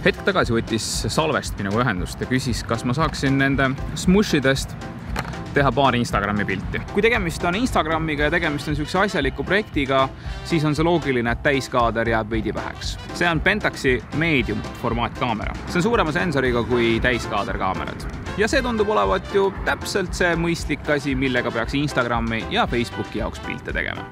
Hetk tagasi võttis Salvest minuga ühendust ja küsis, kas ma saaksin nende smushidest teha paar Instagrami pilti. Kui tegemist on Instagramiga ja tegemist on sellise asjaliku projektiga, siis on see loogiline, et täiskaader jääb veidi väheks. See on Pentaxi medium formaat kaamera. See on suurema sensoriga kui täiskaader kaamerad. Ja see tundub olevat ju täpselt see mõistlik asi, millega peaks Instagrami ja Facebooki jaoks pilte tegema.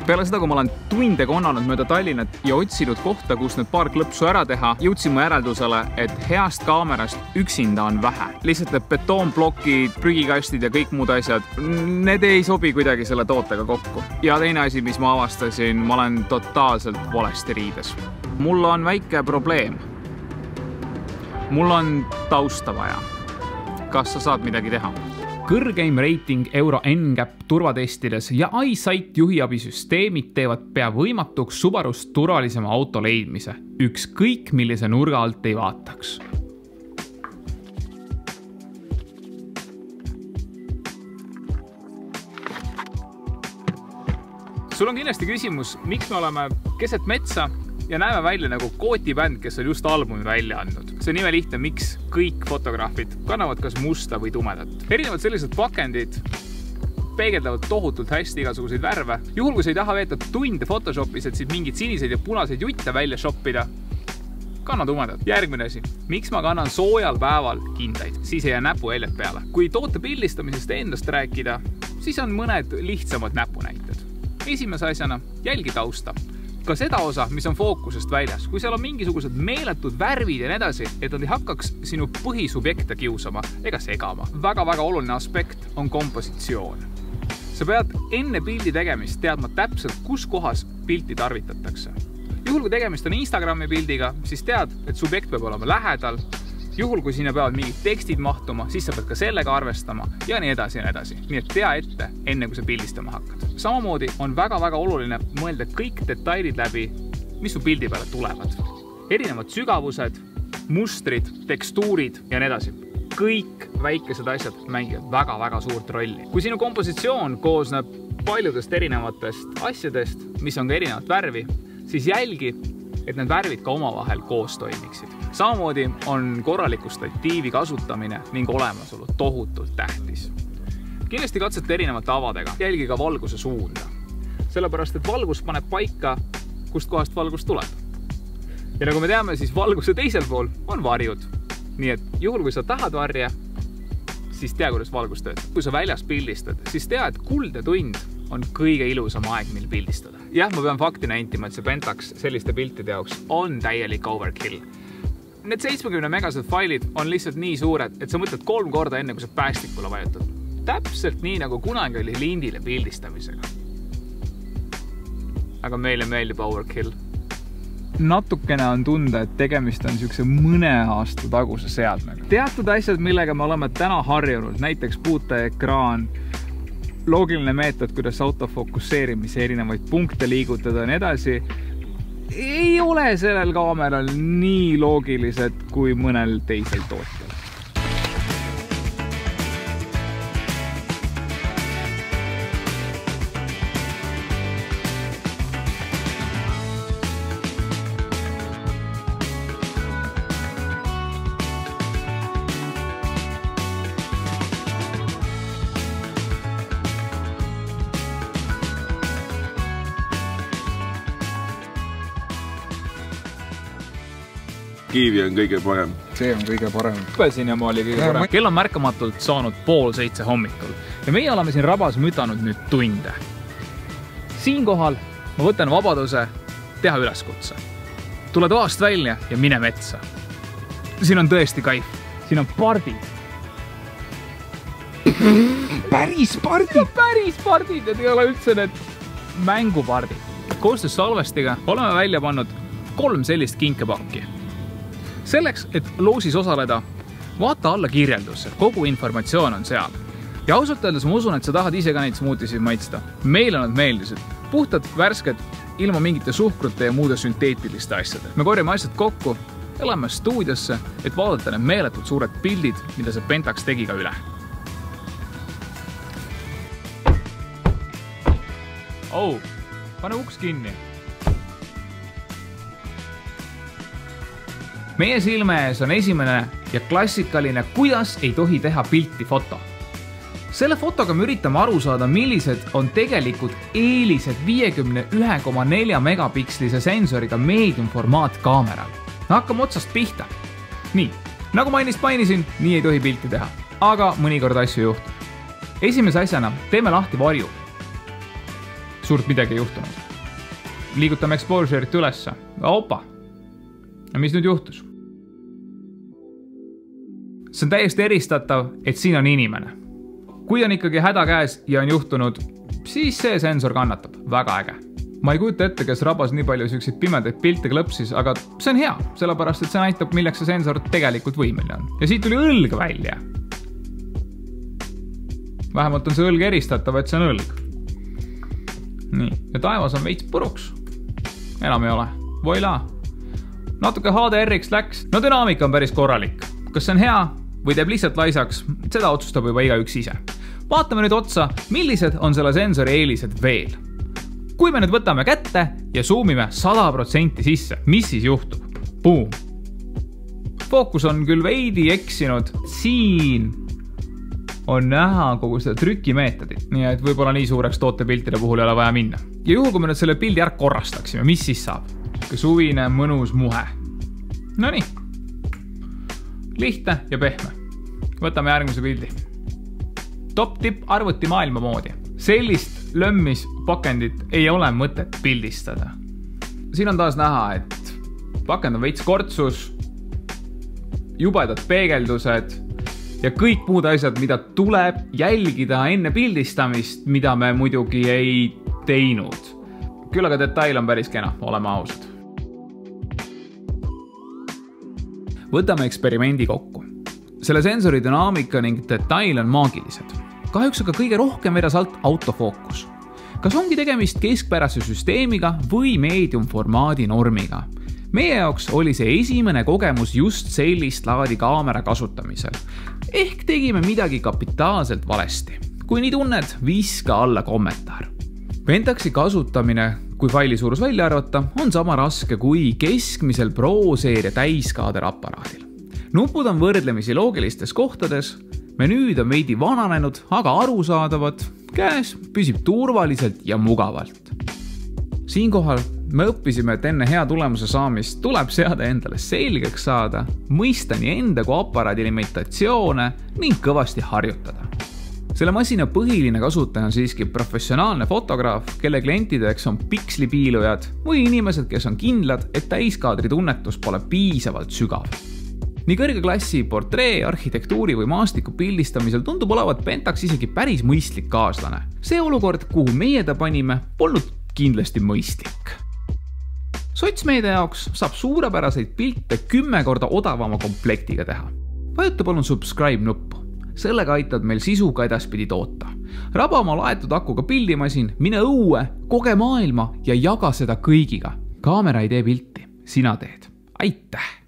Peale seda, kui ma olen tunde konnanud mööda Tallinnat ja otsinud kohta, kus need paar klõpsu ära teha, jõudsin ma järeldusele, et heast kaamerast üksinda on vähe. Lihtsalt need betoonblokid, prügikastid ja kõik muud asjad, need ei sobi kuidagi selle tootega kokku. Ja teine asi, mis ma avastasin, ma olen totaalselt valesti riides. Mul on väike probleem. Mul on tausta vaja. Kas sa saad midagi teha? Kõrgeim reiting Euro NCAP turvatestides ja iSight juhiabisüsteemid teevad pea võimatuks Subarust turvalisema auto leidmise, ükskõik millise nurga alt ei vaataks. Sul on kindlasti küsimus, miks me oleme keset metsa ja näeme välja nagu kootibänd, kes on just albumi välja andnud. See on nime lihtne, miks kõik fotograafid kannavad kas musta või tumedat. Erinevad sellised pakendid peegeldavad tohutult hästi igasuguseid värve. Juhul, kui sa ei taha veeta tunde Photoshopis, et siit mingid siniseid ja punaseid jutte välja shoppida, kanna tumedat. Järgmine asi, miks ma kannan soojal päeval kindaid, siis ei jää näpuheljet peale. Kui toote pildistamisest endast rääkida, siis on mõned lihtsamad näpunäited. Esimese asjana jälgi tausta. Ka seda osa, mis on fookusest väljas, kui seal on mingisugused meeletud värvid ja nii edasi, et nad ei hakkaks sinu põhisubjekte kiusama ega segama. Väga-väga oluline aspekt on kompositsioon. Sa pead enne pildi tegemist teadma täpselt, kus kohas pilti tarvitatakse. Juhul, kui tegemist on Instagrami pildiga, siis tead, et subjekt peab olema lähedal. Juhul, kui sinna peavad mingid tekstid mahtuma, siis sa pead ka sellega arvestama ja nii edasi ja nii edasi. Nii et tea ette, enne kui sa pildistama hakkad. Samamoodi on väga-väga oluline mõelda kõik detailid läbi, mis su pildi peale tulevad. Erinevad sügavused, mustrid, tekstuurid ja nii edasi. Kõik väikesed asjad mängivad väga-väga suurt rolli. Kui sinu kompositsioon koosneb paljudest erinevatest asjadest, mis on ka erinevat värvi, siis jälgi, et need värvid ka omavahel koos toimiksid. Samamoodi on korraliku statiivi kasutamine ning olemasolu tohutult tähtis. Kindlasti katsete erinevate avadega, jälgi ka valguse suunda. Sellepärast, et valgus paneb paika, kust kohast valgus tuleb. Ja nagu me teame, siis valguse teisel pool on varjud. Nii et juhul, kui sa tahad varja, siis tea, kuidas valgus töötab. Kui sa väljas pildistad, siis tea, et kuldetund on kõige ilusam aeg, mil pildistada. Jah, ma pean faktina entima, et see Pentax selliste piltide jaoks on täielik overkill. Need 70 megased failid on lihtsalt nii suured, et sa mõtled 3 korda enne, kui sa päästikule vajutad. Täpselt nii, nagu kunagi oli lindile pildistamisega. Aga meile meeldib overkill. Natukene on tunda, et tegemist on niisuguse mõne aasta taguse seadmega. Teatud asjad, millega me oleme täna harjunud, näiteks puuteekraan, loogiline meetod, kuidas autofokusseerimise erinevaid punkte liigutada ja nii edasi, ei ole sellel kaameral nii loogilised kui mõnel teisel tootjal. Kiivi on kõige parem. See on kõige parem. Õppesin ja ma oli kõige parem. Kell on märkamatult saanud 6:30 hommikul ja meie oleme siin rabas mütanud nüüd tunde. Siinkohal ma võtan vabaduse teha üleskutse. Tule toast välja ja mine metsa. Siin on tõesti kaif. Siin on pardid. Päris pardid, et ei ole üldse need mängupardid. Koostöös Salvestiga oleme välja pannud 3 sellist kinkepakki. Selleks, et loosis osaleda, vaata alla kirjeldusse, kogu informatsioon on seal. Ja ausalt öeldes ma usun, et sa tahad ise ka neid smoothisid maitsta. Meile nad meeldisid. Puhtad, värsked, ilma mingite suhkrute ja muude sünteetiliste asjade. Me korjame asjad kokku ja lähme stuudiosse, et vaadata need meeletult suured pildid, mida see Pentax tegi ka üle. Oh, pane uks kinni. Meie silme ees on esimene ja klassikaline, kuidas ei tohi teha pilti foto. Selle fotoga me üritame aru saada, millised on tegelikult eelised 51,4 megapikslise sensoriga medium formaat kaameral. Hakkame otsast pihta. Nii, nagu mainisin, nii ei tohi pilti teha, aga mõnikord asju juhtub. Esimese asjana teeme lahti varju. Suurt midagi ei juhtunud. Liigutame exposure'it ülesse. Opa! Ja mis nüüd juhtus? See on täiesti eristatav, et siin on inimene. Kui on ikkagi häda käes ja on juhtunud, siis see sensor kannatab. Väga äge. Ma ei kujuta ette, kes rabas nii palju selliseid pimedaid pilte klõpsis, aga see on hea, sellepärast, et see näitab, milleks see sensor tegelikult võimeline on. Ja siit tuli õlg välja. Vähemalt on see õlg eristatav, et see on õlg. Nii, ja taevas on veits puruks. Enam ei ole. Voila. Natuke HDR-iks läks. No dünaamika on päris korralik. Kas see on hea või teeb lihtsalt laisaks? Seda otsustab juba igaüks ise. Vaatame nüüd otsa, millised on selle sensori eelised veel. Kui me nüüd võtame kätte ja zoomime 100% sisse, mis siis juhtub? Boom! Fookus on küll veidi eksinud. Siin on näha kogu seda trükimeetodit, nii et võib-olla nii suureks tootepiltide puhul ei ole vaja minna. Ja juhul, kui me nüüd selle pildi ära korrastaksime, mis siis saab? Suvine, mõnus muhe. No nii. Lihtne ja pehme. Võtame järgmise pildi. Top tipp arvuti maailma moodi. Sellist lömmis pakendit ei ole mõtet pildistada. Siin on taas näha, et pakend on veits kortsus, jubedad peegeldused ja kõik muud asjad, mida tuleb jälgida enne pildistamist, mida me muidugi ei teinud. Küll aga detail on päris kena, oleme ausad. Võtame eksperimendi kokku. Selle sensori dünaamika ning detail on maagilised. Kahjuks aga kõige rohkem vedas alt autofookus. Kas ongi tegemist keskpärase süsteemiga või medium formaadi normiga? Meie jaoks oli see esimene kogemus just sellist laadi kaamera kasutamisel. Ehk tegime midagi kapitaalselt valesti. Kui nii tunned, viska alla kommentaar. Pentaxi kasutamine, kui faili suurus välja arvata, on sama raske kui keskmisel Pro-seeria täiskaader aparaadil. Nupud on võrdlemisi loogilistes kohtades, menüüd on veidi vananenud, aga arusaadavad, käes püsib turvaliselt ja mugavalt. Siinkohal me õppisime, et enne hea tulemuse saamist tuleb seada endale selgeks saada, mõista nii enda kui aparaadi limitatsioone ning kõvasti harjutada. Selle masina põhiline kasutaja on siiski professionaalne fotograaf, kelle klientideks on pikslipiilujad või inimesed, kes on kindlad, et täiskaadri tunnetus pole piisavalt sügav. Nii kõrge klassi portree, arhitektuuri või maastiku pildistamisel tundub olevat Pentax isegi päris mõistlik kaaslane. See olukord, kuhu meie ta panime, polnud kindlasti mõistlik. Sotsmeedia jaoks saab suurepäraseid pilte 10 korda odavama komplektiga teha. Vajuta palun subscribe nuppu. Sellega aitad meil sisu ka edaspidi toota. Raba oma laetud akuga pildimasin, mine õue, koge maailma ja jaga seda kõigiga. Kaamera ei tee pilti, sina teed. Aitäh!